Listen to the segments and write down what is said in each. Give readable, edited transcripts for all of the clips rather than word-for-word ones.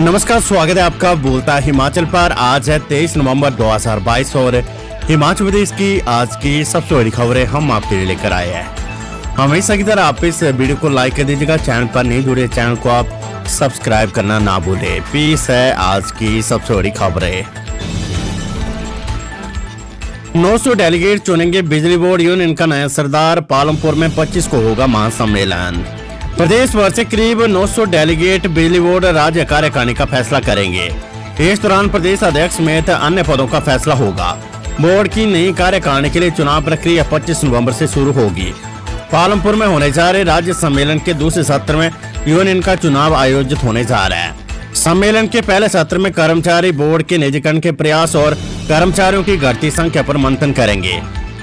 नमस्कार, स्वागत है आपका बोलता हिमाचल पर। आज है 23 नवंबर 2022 और हिमाचल प्रदेश की आज की सबसे बड़ी खबरें हम आपके लिए लेकर आए हैं। हमेशा की तरह आप इस वीडियो को लाइक कर दीजिएगा। चैनल पर नहीं जुड़े चैनल को आप सब्सक्राइब करना ना भूलें। पेश है आज की सबसे बड़ी खबरें। 900 डेलीगेट चुनेंगे बिजली बोर्ड यूनियन का नया सरदार। पालमपुर में 25 को होगा महासम्मेलन। प्रदेश भर से करीब 900 डेलीगेट बिजली बोर्ड राज्य कार्यकारिणी का फैसला करेंगे। इस दौरान प्रदेश अध्यक्ष समेत अन्य पदों का फैसला होगा। बोर्ड की नई कार्यकारिणी के लिए चुनाव प्रक्रिया 25 नवंबर से शुरू होगी। पालमपुर में होने जा रहे राज्य सम्मेलन के दूसरे सत्र में यूनियन का चुनाव आयोजित होने जा रहा है। सम्मेलन के पहले सत्र में कर्मचारी बोर्ड के निजीकरण के प्रयास और कर्मचारियों की घटती संख्या पर मंथन करेंगे।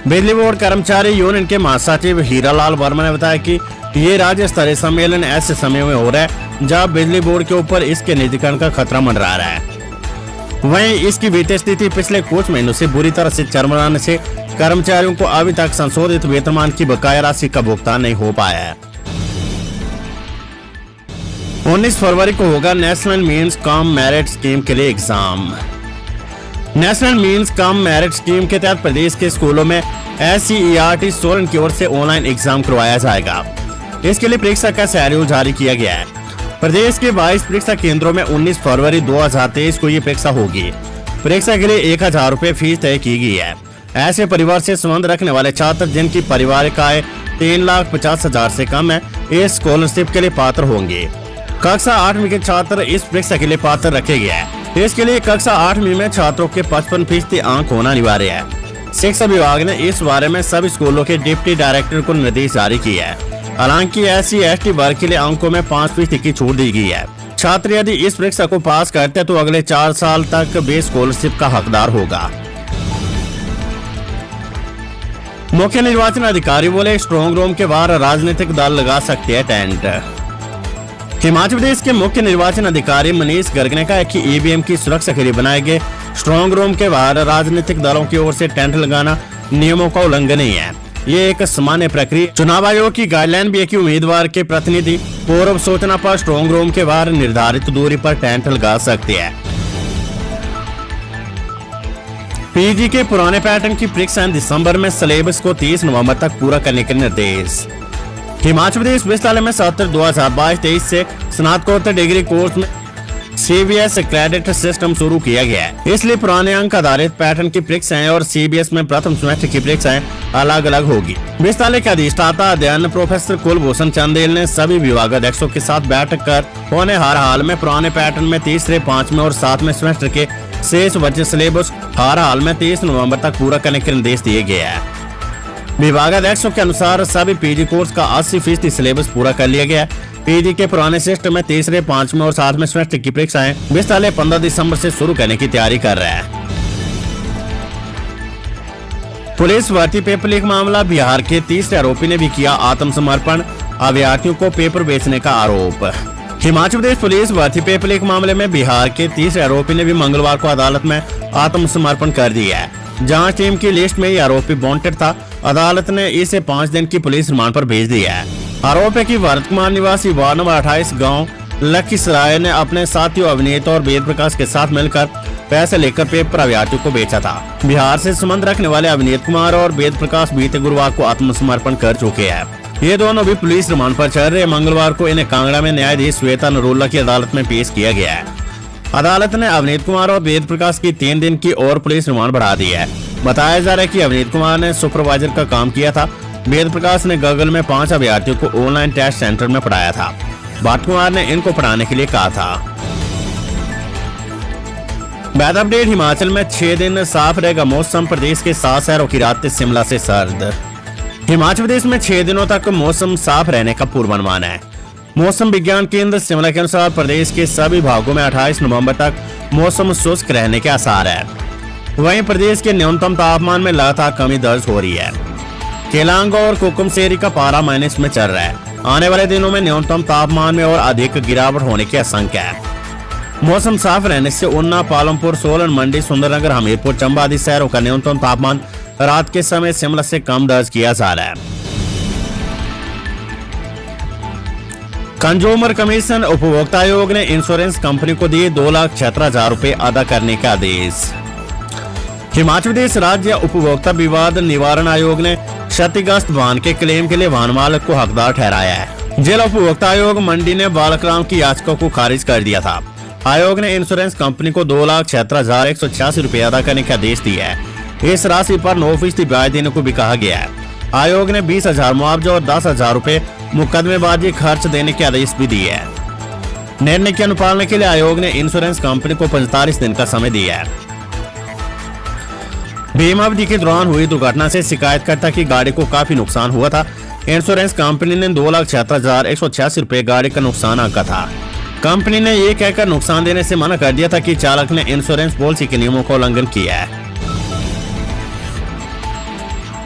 बिजली बोर्ड कर्मचारी यूनियन के महासचिव हीरालाल वर्मा ने बताया कि ये राज्य स्तरीय सम्मेलन ऐसे समय में हो रहा है जब बिजली बोर्ड के ऊपर इसके निजीकरण का खतरा मंडरा रहा है। वहीं इसकी वित्तीय स्थिति पिछले कुछ महीनों से बुरी तरह से चरमराने से कर्मचारियों को अभी तक संशोधित वेतनमान की बकाया राशि का भुगतान नहीं हो पाया है। 19 फरवरी को होगा national means cum merit scheme के लिए exam. National means cum merit scheme के तहत प्रदेश के स्कूलों में SCERT सोलन की ओर से ऑनलाइन एग्जाम करवाया जाएगा। इसके लिए परीक्षा का शेड्यूल जारी किया गया है। प्रदेश के 22 परीक्षा केंद्रों में 19 फरवरी 2023 को ये परीक्षा होगी। परीक्षा के लिए 1000 रुपए फीस तय की गई है। ऐसे परिवार से संबंध रखने वाले छात्र जिनकी पारिवारिक आय 3,50,000 से कम है, इस स्कॉलरशिप के लिए पात्र होंगे। कक्षा 8वीं के छात्र इस परीक्षा के लिए पात्र रखे गए हैं। इसके लिए कक्षा 8वीं में छात्रों के 55% अंक होना अनिवार्य है। शिक्षा विभाग ने इस बारे में सभी स्कूलों के डिप्टी डायरेक्टर को निर्देश जारी किया है। हालांकि SC/ST वर्ग के लिए अंकों में 5% की छूट दी गई है। छात्र यदि इस परीक्षा को पास करते हैं तो अगले 4 साल तक वे स्कॉलरशिप का हकदार होगा। मुख्य निर्वाचन अधिकारी बोले, स्ट्रॉन्ग रूम के बाहर राजनीतिक दल लगा सकते हैं टेंट। हिमाचल प्रदेश के मुख्य निर्वाचन अधिकारी मनीष गर्ग ने कहा है कि EVM की सुरक्षा के लिए बनाए गए स्ट्रॉन्ग रूम के बाहर राजनीतिक दलों की ओर से टेंट लगाना नियमों का उल्लंघन नहीं है। ये एक सामान्य प्रक्रिया। चुनाव आयोग की गाइडलाइन भी है कि उम्मीदवार के प्रतिनिधि पूर्व सूचना पर स्ट्रॉन्ग रूम के बाहर निर्धारित दूरी पर टेंट लगा सकते हैं। PG के पुराने पैटर्न की परीक्षाएं दिसंबर में, सिलेबस को 30 नवंबर तक पूरा करने के निर्देश। हिमाचल प्रदेश विश्वविद्यालय में सत्र 2022-23 से स्नातकोत्तर डिग्री कोर्स में CBS क्रेडिट सिस्टम शुरू किया गया है। इसलिए पुराने अंक आधारित पैटर्न की परीक्षाएं और CBS में प्रथम सेमेस्टर की परीक्षाएं अलग अलग होगी। विश्वविद्यालय के अधिष्ठाता अध्ययन प्रोफेसर कुलभूषण चंदेल ने सभी विभागाध्यक्षों के साथ बैठक कर होने हर हाल में पुराने पैटर्न में तीसरे, 5वें और 7वें सेमेस्टर के शेष बचे सिलेबस हर हाल में 30 नवम्बर तक पूरा करने के निर्देश दिए गए हैं। विभागाध्यक्षों के अनुसार सभी PG कोर्स का 80% सिलेबस पूरा कर लिया गया है। PG के पुराने सिस्टम में तीसरे, 5वें और 7वें सेमेस्टर की परीक्षाएं विश्वविद्यालय 15 दिसंबर से शुरू करने की तैयारी कर रहा है। पुलिस भर्ती पेपर लीक मामला। बिहार के तीसरे आरोपी ने भी किया आत्मसमर्पण। अभ्यर्थियों को पेपर बेचने का आरोप। हिमाचल प्रदेश पुलिस भर्ती पेपर लीक मामले में बिहार के तीसरे आरोपी ने भी मंगलवार को अदालत में आत्मसमर्पण कर दिया है। जांच टीम की लिस्ट में ये आरोपी वांटेड था। अदालत ने इसे 5 दिन की पुलिस रिमांड पर भेज दिया है। आरोप है कि भरत कुमार निवासी वार्ड नंबर 28 गांव लखीसराय ने अपने साथियों अभिनेता और वेद प्रकाश के साथ मिलकर पैसे लेकर पेपर अभ्यर्थियों को बेचा था। बिहार से संबंध रखने वाले अभिनेत कुमार और वेद प्रकाश बीते गुरुवार को आत्मसमर्पण कर चुके हैं। ये दोनों भी पुलिस रिमांड पर चल रहे। मंगलवार को इन्हें कांगड़ा में न्यायाधीश श्वेता नरोला की अदालत में पेश किया गया है। अदालत ने अभिनेत कुमार और वेद प्रकाश की 3 दिन की और पुलिस रिमांड बढ़ा दी है। बताया जा रहा है कि अभिनेत कुमार ने सुपरवाइजर का काम किया था। वेद प्रकाश ने गगल में 5 अभ्यर्थियों को ऑनलाइन टेस्ट सेंटर में पढ़ाया था। भट्ट कुमार ने इनको पढ़ाने के लिए कहा था। Weather update. हिमाचल में 6 दिन साफ रहेगा मौसम। प्रदेश के 7 शहरों की रातें शिमला से सर्द। हिमाचल प्रदेश में 6 दिनों तक मौसम साफ रहने का पूर्वानुमान है। मौसम विज्ञान केंद्र शिमला के अनुसार प्रदेश के सभी भागों में 28 नवंबर तक मौसम शुष्क रहने के आसार है। वहीं प्रदेश के न्यूनतम तापमान में लगातार कमी दर्ज हो रही है। केलांग और कुकुमसेरी का पारा माइनस में चल रहा है। आने वाले दिनों में न्यूनतम तापमान में और अधिक गिरावट होने की आशंका है। मौसम साफ रहने से ऊना, पालमपुर, सोलन, मंडी, सुंदरनगर, हमीरपुर, चंबा आदि शहरों का न्यूनतम तापमान रात के समय शिमला से कम दर्ज किया जा रहा है। कंज्यूमर कमीशन उपभोक्ता आयोग ने इंश्योरेंस कंपनी को दिए 2,76,000 रुपए अदा करने का आदेश। हिमाचल प्रदेश राज्य उपभोक्ता विवाद निवारण आयोग ने क्षतिग्रस्त वाहन के क्लेम के लिए वाहन मालिक को हकदार ठहराया है। जिला उपभोक्ता आयोग मंडी ने बालक की याचिका को खारिज कर दिया था। आयोग ने इंश्योरेंस कंपनी को 2,76,186 रुपए अदा करने का आदेश दिया है। इस राशि पर 9% ब्याज देने को भी कहा गया है। आयोग ने 20,000 मुआवजा और 10,000 रुपए मुकदमेबाजी खर्च देने के आदेश भी दिए हैं। निर्णय की अनुपालना के लिए आयोग ने इंश्योरेंस कंपनी को 45 दिन का समय दिया है। बीमा अवधि के दौरान हुई दुर्घटना से शिकायतकर्ता की गाड़ी को काफी नुकसान हुआ था। इंश्योरेंस कंपनी ने 2,76,186 रुपए गाड़ी का नुकसान आंका था। कंपनी ने ये कहकर नुकसान देने से मना कर दिया था कि चालक ने इंश्योरेंस पॉलिसी के नियमों का उल्लंघन किया है।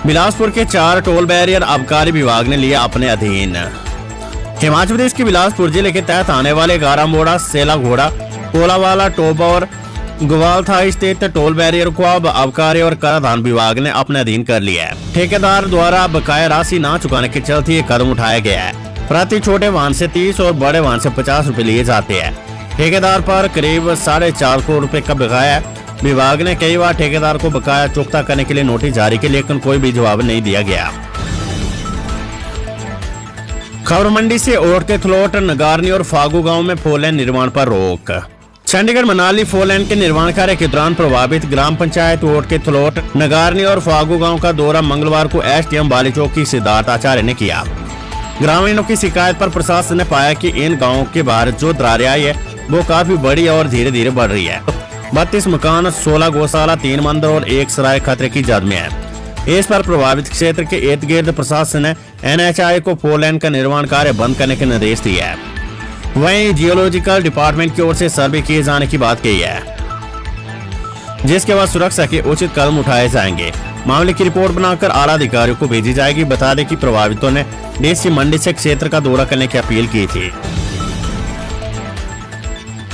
बिलासपुर के 4 टोल बैरियर आबकारी विभाग ने लिया अपने अधीन। हिमाचल प्रदेश के बिलासपुर जिले के तहत आने वाले गारामोड़ा, सेला घोड़ा, कोलावाला, टोबा और ग्वालथा स्थित टोल बैरियर को अब आबकारी और कराधान विभाग ने अपने अधीन कर लिया है। ठेकेदार द्वारा बकाया राशि न चुकाने के चलते ये कदम उठाया गया है। प्रति छोटे वाहन से 30 और बड़े वाहन से 50 रुपए लिए जाते हैं। ठेकेदार पर करीब 4.5 करोड़ रुपए का बकाया है। विभाग ने कई बार ठेकेदार को बकाया चुकता करने के लिए नोटिस जारी किए, लेकिन कोई भी जवाब नहीं दिया गया। खबर मंडी से ओट के थलोट, नगारनी और फागू गांव में फोर लेन निर्माण पर रोक। चंडीगढ़ मनाली फोर लेन के निर्माण कार्य के दौरान प्रभावित ग्राम पंचायत ओट के थलोट, नगारनी और फागू गांव का दौरा मंगलवार को एसडीएम बालीचौक की सिद्धार्थ आचार्य ने किया। ग्रामीणों की शिकायत पर प्रशासन ने पाया कि इन गाँव के बाहर जो दरारें आई है वो काफी बड़ी और धीरे धीरे बढ़ रही है। 32 मकान, 16 गौशाला, 3 मंदिर और 1 सराय खतरे की जद में है। इस पर प्रभावित क्षेत्र के इर्द गिर्द प्रशासन ने NHI को फोर लेन का निर्माण कार्य बंद करने के निर्देश दिए है। वहीं जियोलॉजिकल डिपार्टमेंट की ओर से सर्वे किए जाने की बात कही है, जिसके बाद सुरक्षा के उचित कदम उठाए जाएंगे। मामले की रिपोर्ट बनाकर आला अधिकारियों को भेजी जाएगी। बता दें कि प्रभावितों ने डीसी मंडी से क्षेत्र का दौरा करने की अपील की थी।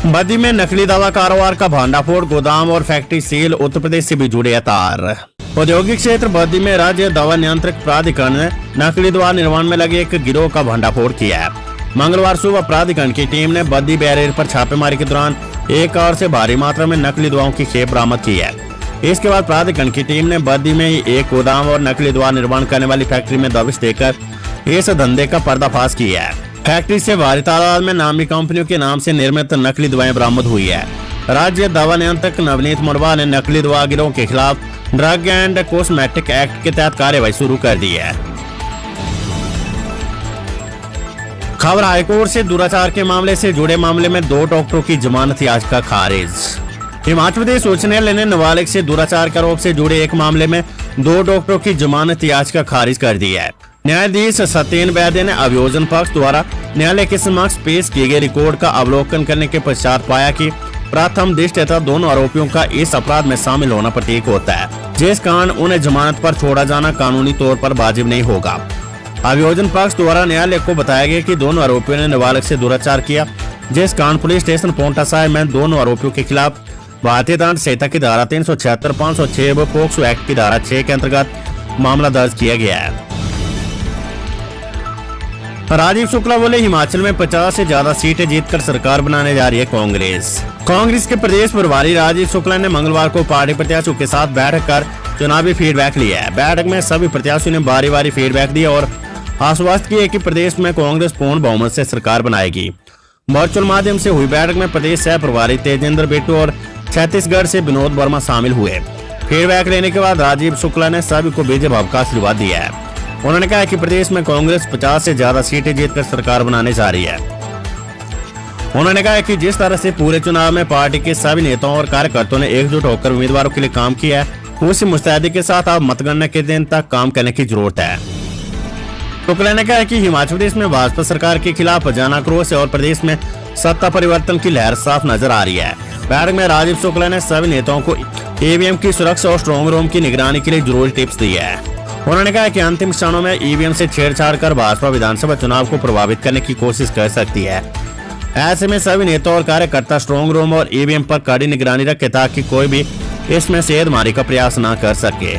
बद्दी में नकली दवा कारोबार का भांडाफोड़, गोदाम और फैक्ट्री सील, उत्तर प्रदेश से भी जुड़े तार। औद्योगिक क्षेत्र बद्दी में राज्य दवा नियंत्रक प्राधिकरण ने नकली दवा निर्माण में लगे एक गिरोह का भांडाफोड़ किया है। मंगलवार सुबह प्राधिकरण की टीम ने बद्दी बैरियर पर छापेमारी के दौरान एक कार से भारी मात्रा में नकली दवाओं की खेप बरामद की है। इसके बाद प्राधिकरण की टीम ने बद्दी में एक गोदाम और नकली दवा निर्माण करने वाली फैक्ट्री में दबिश देकर इस धंधे का पर्दाफाश किया है। फैक्ट्री से भारी तादाद में नामी कंपनियों के नाम से निर्मित नकली दवाएं बरामद हुई है। राज्य दवा नियंत्रक नवनीत मुरवा ने नकली दवा गिरोह के खिलाफ ड्रग एंड कॉस्मेटिक एक्ट के तहत कार्यवाही शुरू कर दी है। खबर हाईकोर्ट से दुराचार के मामले से जुड़े मामले में 2 डॉक्टरों की जमानत याचिका खारिज। हिमाचल प्रदेश उच्च न्यायालय ने नाबालिग से दुराचार के आरोप से जुड़े एक मामले में 2 डॉक्टरों की जमानत याचिका खारिज कर दी है। न्यायाधीश सत्येन वैद्य ने अभियोजन पक्ष द्वारा न्यायालय के समक्ष पेश किए गए रिकॉर्ड का अवलोकन करने के पश्चात पाया कि प्रथम दृष्टया दोनों आरोपियों का इस अपराध में शामिल होना प्रतीक होता है, जिस कारण उन्हें जमानत पर छोड़ा जाना कानूनी तौर पर वाजिब नहीं होगा। अभियोजन पक्ष द्वारा न्यायालय को बताया गया कि दोनों आरोपियों ने नाबालिग से दुराचार किया, जिस कारण पुलिस स्टेशन पोंटा साहिब में दोनों आरोपियों के खिलाफ भारतीय दंड संहिता की धारा 376, 506 व पोक्सो एक्ट की धारा 6 के अंतर्गत मामला दर्ज किया गया है। राजीव शुक्ला बोले, हिमाचल में 50 से ज्यादा सीटें जीतकर सरकार बनाने जा रही है कांग्रेस। कांग्रेस के प्रदेश प्रभारी राजीव शुक्ला ने मंगलवार को पार्टी प्रत्याशियों के साथ बैठक कर चुनावी फीडबैक लिया है। बैठक में सभी प्रत्याशियों ने बारी बारी फीडबैक दिया और आश्वस्त किए कि प्रदेश में कांग्रेस पूर्ण बहुमत से सरकार बनाएगी। वर्चुअल माध्यम से हुई बैठक में प्रदेश सह प्रभारी तेजेंद्र बेटू और छत्तीसगढ़ से विनोद वर्मा शामिल हुए। फीडबैक लेने के बाद राजीव शुक्ला ने सभी को बीजे भाव का आशीर्वाद दिया है। उन्होंने कहा कि प्रदेश में कांग्रेस 50 से ज्यादा सीटें जीतकर सरकार बनाने जा रही है। उन्होंने कहा कि जिस तरह से पूरे चुनाव में पार्टी के सभी नेताओं और कार्यकर्ताओं ने एकजुट होकर उम्मीदवारों के लिए काम किया है, उसी मुस्तैदी के साथ अब मतगणना के दिन तक काम करने की जरूरत है। शुक्ला ने कहा कि हिमाचल प्रदेश में भाजपा सरकार के खिलाफ जन आक्रोश और प्रदेश में सत्ता परिवर्तन की लहर साफ नजर आ रही है। बैठक में राजीव शुक्ला ने सभी नेताओं को ईवीएम की सुरक्षा और स्ट्रॉन्ग रूम की निगरानी के लिए जरूरी टिप्स दी है। उन्होंने कहा कि अंतिम क्षणों में ईवीएम से छेड़छाड़ कर भाजपा विधानसभा चुनाव को प्रभावित करने की कोशिश कर सकती है। ऐसे में सभी नेता और कार्यकर्ता स्ट्रॉन्ग रूम और ईवीएम पर कड़ी निगरानी रखे ताकि कोई भी इसमें सेधमारी का प्रयास न कर सके।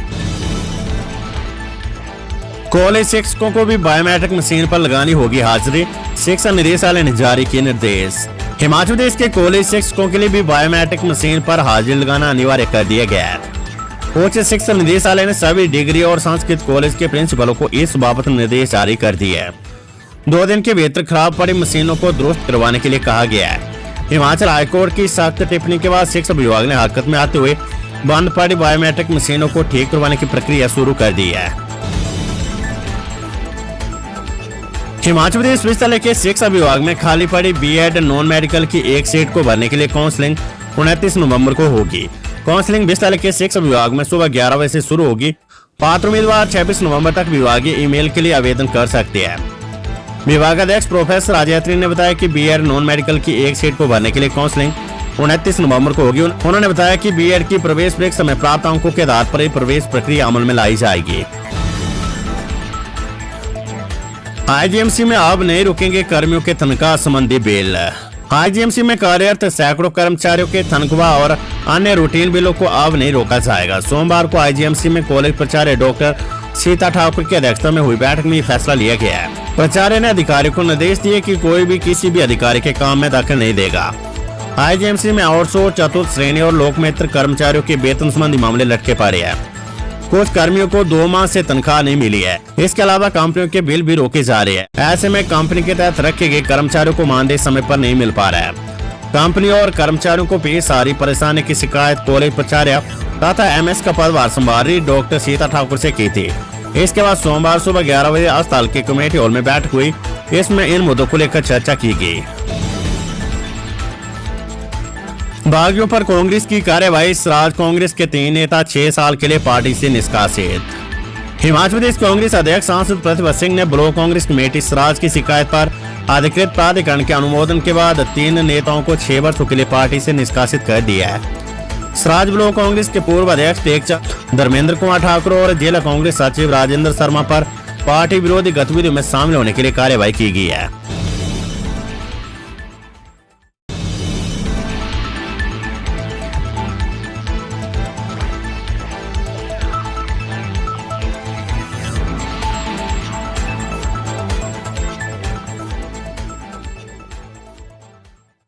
कॉलेज शिक्षकों को भी बायोमेट्रिक मशीन पर लगानी होगी हाजिरी, शिक्षा निदेशालय ने जारी किए निर्देश। हिमाचल प्रदेश के कॉलेज शिक्षकों के लिए भी बायोमेट्रिक मशीन पर हाजिरी लगाना अनिवार्य कर दिया गया है। उच्च शिक्षा निदेशालय ने सभी डिग्री और संस्कृत कॉलेज के प्रिंसिपलों को इस बाबत निर्देश जारी कर दिए है। 2 दिन के भीतर खराब पड़ी मशीनों को दुरुस्त करवाने के लिए कहा गया है। हिमाचल हाईकोर्ट की सख्त टिप्पणी के बाद शिक्षा विभाग ने हरकत में आते हुए बंद पड़ी बायोमेट्रिक मशीनों को ठीक करवाने की प्रक्रिया शुरू कर दी है। हिमाचल प्रदेश विश्वविद्यालय के शिक्षा विभाग में खाली पड़ी बीएड नॉन मेडिकल की एक सीट को भरने के लिए काउंसलिंग 29 नवंबर को होगी। काउंसलिंग विश्वविद्यालय के शिक्षा विभाग में सुबह 11 बजे से शुरू होगी। पात्र उम्मीदवार 26 नवंबर तक विभागीय ईमेल के लिए आवेदन कर सकते हैं। विभागाध्यक्ष प्रोफेसर राजयात्री ने बताया कि बीएड नॉन मेडिकल की एक सीट को भरने के लिए काउंसलिंग 29 नवंबर को होगी। उन्होंने बताया कि बीएड की प्रवेश परीक्षा में प्राप्त अंकों के आधार पर प्रवेश प्रक्रिया अमल में लाई जाएगी। आईजीएमसी में अब नहीं रुकेंगे कर्मियों के तनख्वाह संबंधी बिल। आईजीएमसी में कार्यरत सैकड़ों कर्मचारियों के तनख्वाह और अन्य रूटीन बिलों को अब नहीं रोका जाएगा। सोमवार को आईजीएमसी में कॉलेज प्राचार्य डॉक्टर सीता ठाकुर की अध्यक्षता में हुई बैठक में फैसला लिया गया है। प्राचार्य ने अधिकारियों को निर्देश दिए कि कोई भी किसी भी अधिकारी के काम में दखल नहीं देगा। आईजीएमसी में आउटसोर्स, चतुर्थ श्रेणी और लोकमित्र कर्मचारियों के वेतन संबंधी मामले लटके पड़े हैं। कुछ कर्मियों को 2 माह से तनख्वाह नहीं मिली है। इसके अलावा कंपनियों के बिल भी रोके जा रहे हैं। ऐसे में कंपनी के तहत रखे गए कर्मचारियों को मानदेय समय पर नहीं मिल पा रहा है। कंपनी और कर्मचारियों को पेश आ रही परेशानी की शिकायत कॉलेज प्राचार्य तथा एमएस का पदभार संभाल रही डॉक्टर सीता ठाकुर से की थी। इसके बाद सोमवार सुबह 11 बजे अस्पताल के कमेटी हॉल में बैठक हुई। इसमें इन मुद्दों को लेकर चर्चा की गई। बागियों पर कांग्रेस की कार्यवाही, सराज कांग्रेस के 3 नेता 6 साल के लिए पार्टी से निष्कासित। हिमाचल प्रदेश कांग्रेस अध्यक्ष सांसद प्रतिभा सिंह ने ब्लॉक कांग्रेस कमेटी सराज की शिकायत पर अधिकृत प्राधिकरण के अनुमोदन के बाद 3 नेताओं को 6 वर्षों के लिए पार्टी से निष्कासित कर दिया है। सराज ब्लॉक कांग्रेस के पूर्व अध्यक्ष टेकचंद धर्मेंद्र कुमार ठाकुर और जिला कांग्रेस सचिव राजेंद्र शर्मा पर पार्टी विरोधी गतिविधियों में शामिल होने के लिए कार्यवाही की गई है।